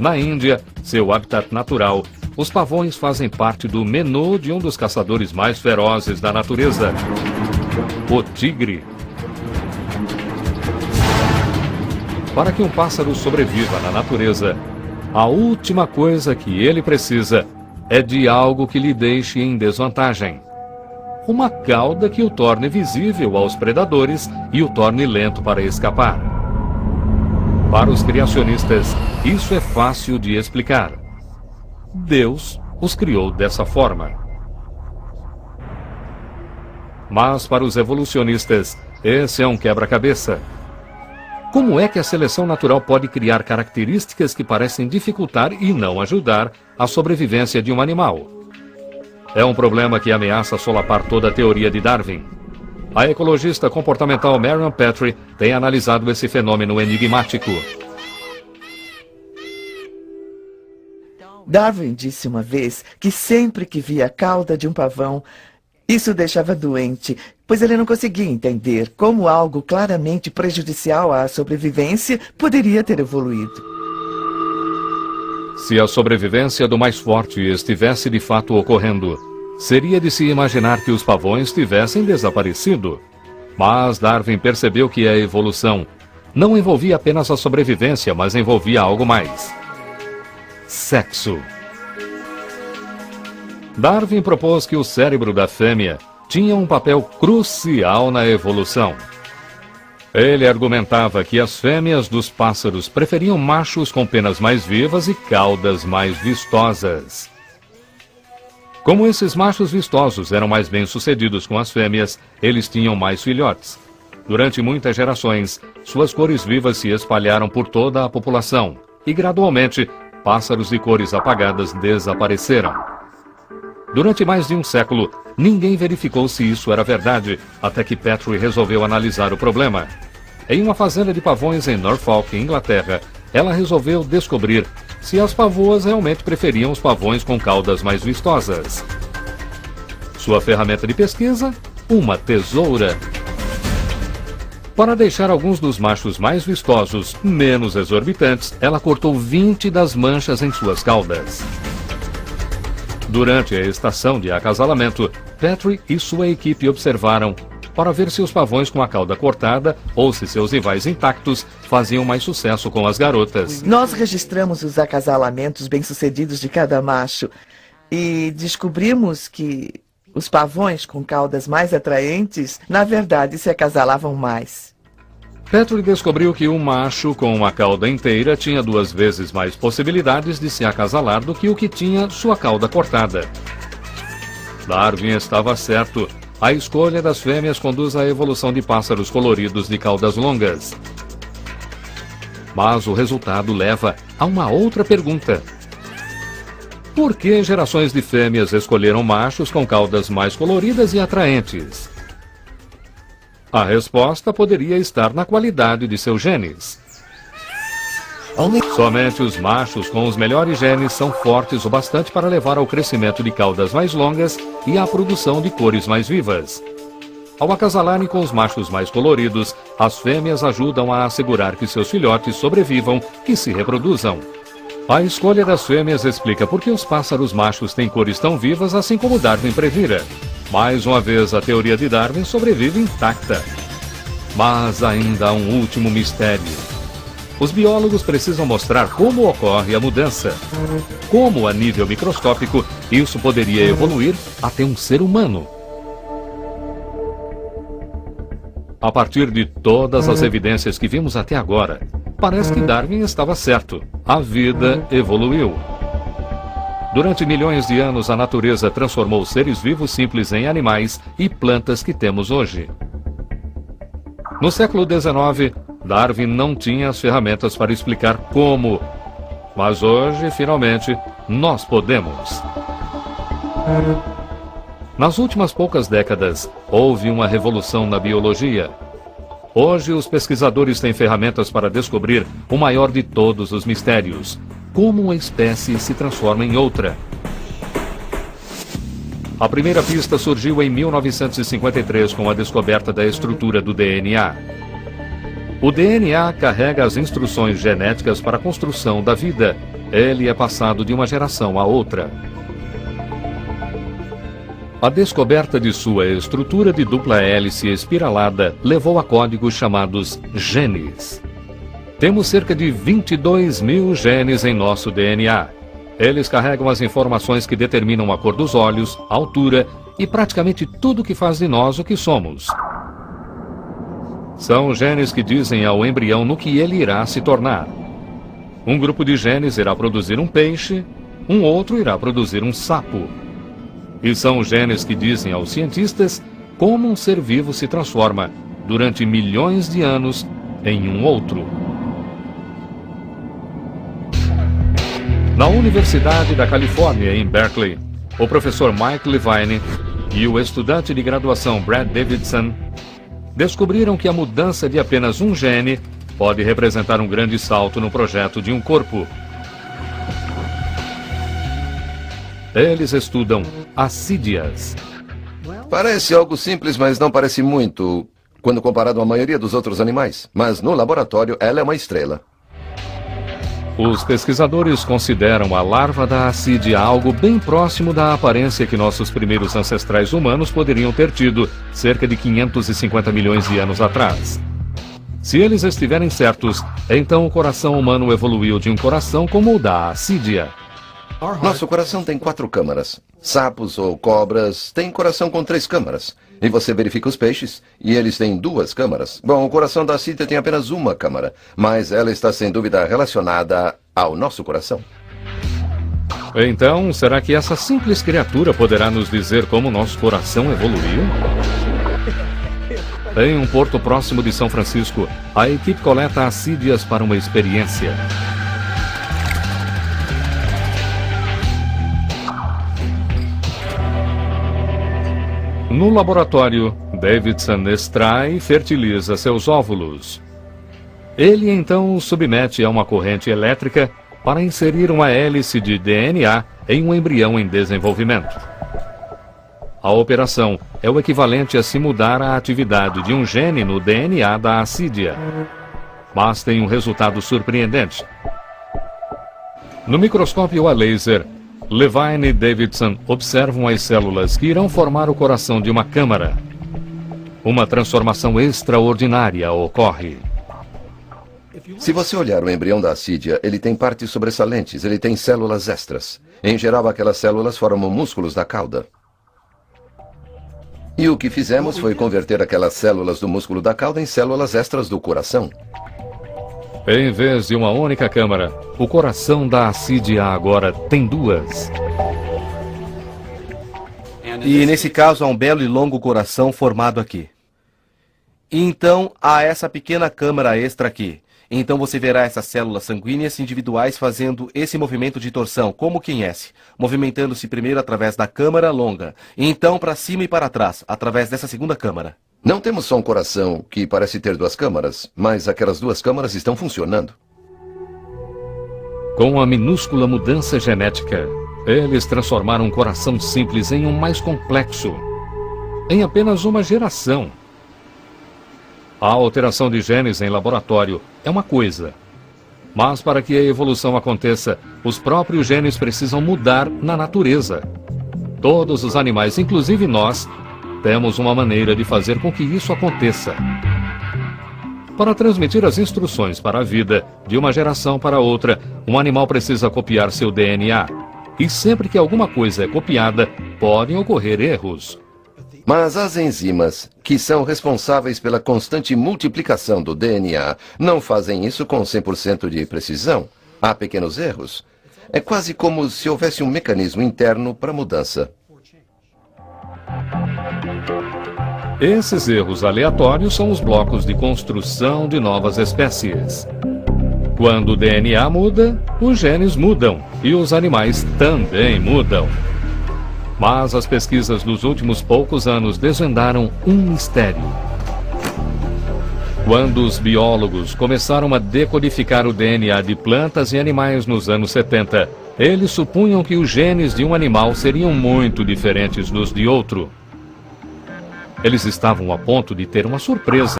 Na Índia, seu habitat natural, os pavões fazem parte do menu de um dos caçadores mais ferozes da natureza, o tigre. Para que um pássaro sobreviva na natureza, a última coisa que ele precisa é de algo que lhe deixe em desvantagem. Uma cauda que o torne visível aos predadores e o torne lento para escapar. Para os criacionistas, isso é fácil de explicar. Deus os criou dessa forma. Mas para os evolucionistas, esse é um quebra-cabeça. Como é que a seleção natural pode criar características que parecem dificultar e não ajudar a sobrevivência de um animal? É um problema que ameaça solapar toda a teoria de Darwin. A ecologista comportamental Marion Petrie tem analisado esse fenômeno enigmático. Darwin disse uma vez que sempre que via a cauda de um pavão, isso o deixava doente, pois ele não conseguia entender como algo claramente prejudicial à sobrevivência poderia ter evoluído. Se a sobrevivência do mais forte estivesse de fato ocorrendo, seria de se imaginar que os pavões tivessem desaparecido. Mas Darwin percebeu que a evolução não envolvia apenas a sobrevivência, mas envolvia algo mais. Sexo. Darwin propôs que o cérebro da fêmea tinha um papel crucial na evolução. Ele argumentava que as fêmeas dos pássaros preferiam machos com penas mais vivas e caudas mais vistosas. Como esses machos vistosos eram mais bem-sucedidos com as fêmeas, eles tinham mais filhotes. Durante muitas gerações, suas cores vivas se espalharam por toda a população e, gradualmente, pássaros de cores apagadas desapareceram. Durante mais de um século, ninguém verificou se isso era verdade, até que Petrie resolveu analisar o problema. Em uma fazenda de pavões em Norfolk, Inglaterra, ela resolveu descobrir se as pavoas realmente preferiam os pavões com caudas mais vistosas. Sua ferramenta de pesquisa? Uma tesoura. Para deixar alguns dos machos mais vistosos menos exorbitantes, ela cortou 20 das manchas em suas caudas. Durante a estação de acasalamento, Petrie e sua equipe observaram para ver se os pavões com a cauda cortada ou se seus rivais intactos faziam mais sucesso com as garotas. Nós registramos os acasalamentos bem-sucedidos de cada macho e descobrimos que os pavões com caudas mais atraentes, na verdade, se acasalavam mais. Petrie descobriu que um macho com uma cauda inteira tinha 2 vezes mais possibilidades de se acasalar do que o que tinha sua cauda cortada. Darwin estava certo. A escolha das fêmeas conduz à evolução de pássaros coloridos de caudas longas. Mas o resultado leva a uma outra pergunta. Por que gerações de fêmeas escolheram machos com caudas mais coloridas e atraentes? A resposta poderia estar na qualidade de seus genes. Somente os machos com os melhores genes são fortes o bastante para levar ao crescimento de caudas mais longas e à produção de cores mais vivas. Ao acasalarem com os machos mais coloridos, as fêmeas ajudam a assegurar que seus filhotes sobrevivam e se reproduzam. A escolha das fêmeas explica por que os pássaros machos têm cores tão vivas, assim como Darwin previra. Mais uma vez, a teoria de Darwin sobrevive intacta. Mas ainda há um último mistério. Os biólogos precisam mostrar como ocorre a mudança. Como, a nível microscópico, isso poderia evoluir até um ser humano. A partir de todas as evidências que vimos até agora, parece que Darwin estava certo. A vida evoluiu. Durante milhões de anos, a natureza transformou seres vivos simples em animais e plantas que temos hoje. No século XIX, Darwin não tinha as ferramentas para explicar como, mas hoje, finalmente, nós podemos. Nas últimas poucas décadas, houve uma revolução na biologia. Hoje, os pesquisadores têm ferramentas para descobrir o maior de todos os mistérios: como uma espécie se transforma em outra. A primeira pista surgiu em 1953 com a descoberta da estrutura do DNA. O DNA carrega as instruções genéticas para a construção da vida. Ele é passado de uma geração a outra. A descoberta de sua estrutura de dupla hélice espiralada levou a códigos chamados genes. Temos cerca de 22 mil genes em nosso DNA. Eles carregam as informações que determinam a cor dos olhos, a altura e praticamente tudo que faz de nós o que somos. São genes que dizem ao embrião no que ele irá se tornar. Um grupo de genes irá produzir um peixe, um outro irá produzir um sapo. E são genes que dizem aos cientistas como um ser vivo se transforma, durante milhões de anos, em um outro. Na Universidade da Califórnia, em Berkeley, o professor Mike Levine e o estudante de graduação Brad Davidson descobriram que a mudança de apenas um gene pode representar um grande salto no projeto de um corpo. Eles estudam assídias. Parece algo simples, mas não parece muito quando comparado à maioria dos outros animais. Mas no laboratório, ela é uma estrela. Os pesquisadores consideram a larva da assídia algo bem próximo da aparência que nossos primeiros ancestrais humanos poderiam ter tido cerca de 550 milhões de anos atrás. Se eles estiverem certos, então o coração humano evoluiu de um coração como o da assídia. Nosso coração tem 4 câmaras. Sapos ou cobras têm coração com 3 câmaras. E você verifica os peixes, e eles têm 2 câmaras. Bom, o coração da assídia tem apenas uma câmara, mas ela está sem dúvida relacionada ao nosso coração. Então, será que essa simples criatura poderá nos dizer como nosso coração evoluiu? Em um porto próximo de São Francisco, a equipe coleta assídias para uma experiência. No laboratório, Davidson extrai e fertiliza seus óvulos. Ele então os submete a uma corrente elétrica para inserir uma hélice de DNA em um embrião em desenvolvimento. A operação é o equivalente a se mudar a atividade de um gene no DNA da assídia. Mas tem um resultado surpreendente. No microscópio a laser, Levine e Davidson observam as células que irão formar o coração de uma câmara. Uma transformação extraordinária ocorre. Se você olhar o embrião da assídia, ele tem partes sobressalentes, ele tem células extras. Em geral, aquelas células formam músculos da cauda. E o que fizemos foi converter aquelas células do músculo da cauda em células extras do coração. Em vez de uma única câmara, o coração da assídia agora tem 2. E nesse caso há um belo e longo coração formado aqui. E então há essa pequena câmara extra aqui. Então você verá essas células sanguíneas individuais fazendo esse movimento de torção, como quem S, movimentando-se primeiro através da câmara longa, e então para cima e para trás, através dessa segunda câmara. Não temos só um coração que parece ter 2 câmaras, mas aquelas 2 câmaras estão funcionando. Com a minúscula mudança genética, eles transformaram um coração simples em um mais complexo, em apenas uma geração. A alteração de genes em laboratório é uma coisa, mas para que a evolução aconteça, os próprios genes precisam mudar na natureza. Todos os animais, inclusive nós, temos uma maneira de fazer com que isso aconteça. Para transmitir as instruções para a vida de uma geração para outra, um animal precisa copiar seu DNA. E sempre que alguma coisa é copiada, podem ocorrer erros. Mas as enzimas, que são responsáveis pela constante multiplicação do DNA, não fazem isso com 100% de precisão. Há pequenos erros. É quase como se houvesse um mecanismo interno para mudança. Esses erros aleatórios são os blocos de construção de novas espécies. Quando o DNA muda, os genes mudam e os animais também mudam. Mas as pesquisas dos últimos poucos anos desvendaram um mistério. Quando os biólogos começaram a decodificar o DNA de plantas e animais nos anos 70, eles supunham que os genes de um animal seriam muito diferentes dos de outro. Eles estavam a ponto de ter uma surpresa.